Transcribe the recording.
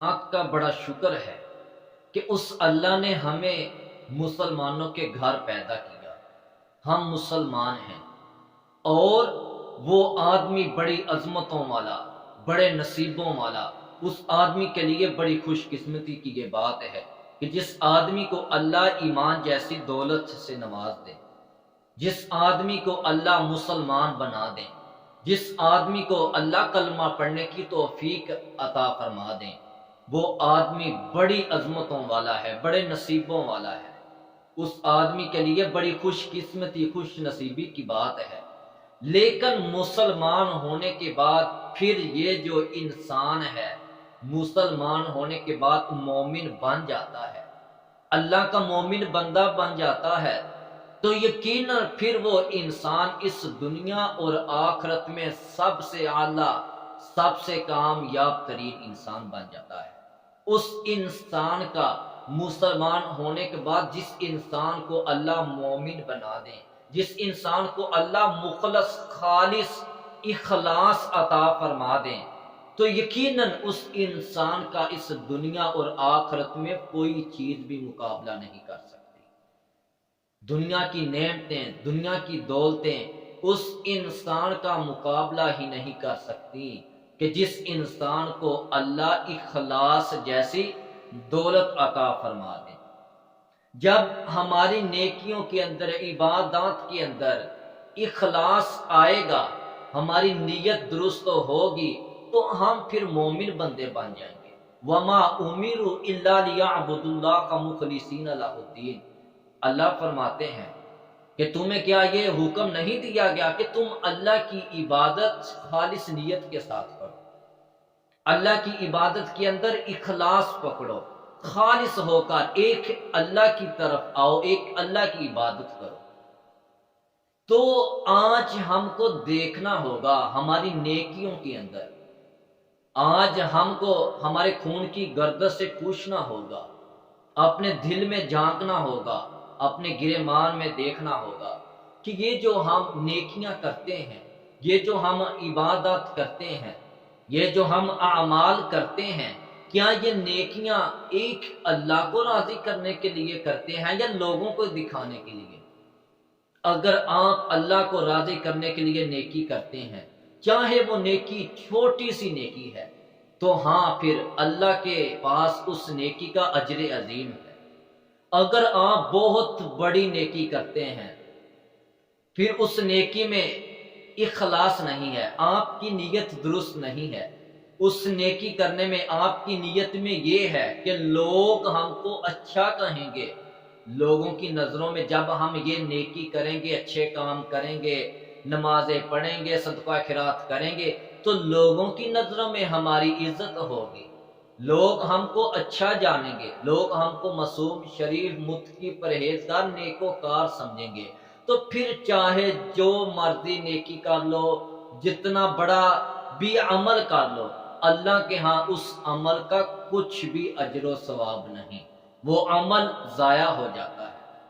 آپ کا بڑا شکر ہے کہ اس اللہ نے ہمیں مسلمانوں کے گھر پیدا کیا۔ ہم مسلمان ہیں اور وہ آدمی بڑی عظمتوں والا، بڑے نصیبوں والا، اس آدمی کے لیے بڑی خوش قسمتی کی یہ بات ہے کہ جس آدمی کو اللہ ایمان جیسی دولت سے نواز دے، جس آدمی کو اللہ مسلمان بنا دے، جس آدمی کو اللہ کلمہ پڑھنے کی توفیق عطا فرما دیں، وہ آدمی بڑی عظمتوں والا ہے، بڑے نصیبوں والا ہے۔ اس آدمی کے لیے بڑی خوش قسمتی، خوش نصیبی کی بات ہے۔ لیکن مسلمان ہونے کے بعد پھر یہ جو انسان ہے، مسلمان ہونے کے بعد مومن بن جاتا ہے، اللہ کا مومن بندہ بن جاتا ہے، تو یقیناً پھر وہ انسان اس دنیا اور آخرت میں سب سے اعلیٰ، سب سے کامیاب ترین انسان بن جاتا ہے۔ اس انسان کا مسلمان ہونے کے بعد جس انسان کو اللہ مومن بنا دیں، جس انسان کو اللہ مخلص خالص اخلاص عطا فرما دیں، تو یقیناً اس انسان کا اس دنیا اور آخرت میں کوئی چیز بھی مقابلہ نہیں کر سکتی۔ دنیا کی نعمتیں، دنیا کی دولتیں اس انسان کا مقابلہ ہی نہیں کر سکتی کہ جس انسان کو اللہ اخلاص جیسی دولت عطا فرما دے۔ جب ہماری نیکیوں کے اندر، عبادات کے اندر اخلاص آئے گا، ہماری نیت درست ہوگی، تو ہم پھر مومن بندے بن جائیں گے۔ وَمَا أُمِرُوا إِلَّا لِيَعْبُدُوا اللَّهَ مُخْلِصِينَ لَهُ الدِّينَ۔ اللہ فرماتے ہیں کہ تمہیں کیا یہ حکم نہیں دیا گیا کہ تم اللہ کی عبادت خالص نیت کے ساتھ کرو، اللہ کی عبادت کے اندر اخلاص پکڑو، خالص ہو کر ایک اللہ کی طرف آؤ، ایک اللہ کی عبادت کرو۔ تو آج ہم کو دیکھنا ہوگا ہماری نیکیوں کے اندر، آج ہم کو ہمارے خون کی گردش سے پوچھنا ہوگا، اپنے دل میں جھانکنا ہوگا، اپنے گریبان میں دیکھنا ہوگا کہ یہ جو ہم نیکیاں کرتے ہیں، یہ جو ہم عبادت کرتے ہیں، یہ جو ہم اعمال کرتے ہیں، کیا یہ نیکیاں ایک اللہ کو راضی کرنے کے لیے کرتے ہیں یا لوگوں کو دکھانے کے لیے؟ اگر آپ اللہ کو راضی کرنے کے لیے نیکی کرتے ہیں، چاہے وہ نیکی چھوٹی سی نیکی ہے، تو ہاں پھر اللہ کے پاس اس نیکی کا اجر عظیم ہے۔ اگر آپ بہت بڑی نیکی کرتے ہیں، پھر اس نیکی میں اخلاص نہیں ہے، آپ کی نیت درست نہیں ہے، اس نیکی کرنے میں آپ کی نیت میں یہ ہے کہ لوگ ہم کو اچھا کہیں گے، لوگوں کی نظروں میں جب ہم یہ نیکی کریں گے، اچھے کام کریں گے، نمازیں پڑھیں گے، صدقہ خیرات کریں گے، تو لوگوں کی نظروں میں ہماری عزت ہوگی، لوگ ہم کو اچھا جانیں گے، لوگ ہم کو معصوم، شریف، متقی، پرہیزگار، نیکوکار سمجھیں گے۔ تو پھر چاہے جو مرضی نیکی کر لو، جتنا بڑا بھی عمل کر لو، اللہ کے ہاں اس عمل کا کچھ بھی اجر و ثواب نہیں، وہ عمل ضائع ہو جاتا ہے۔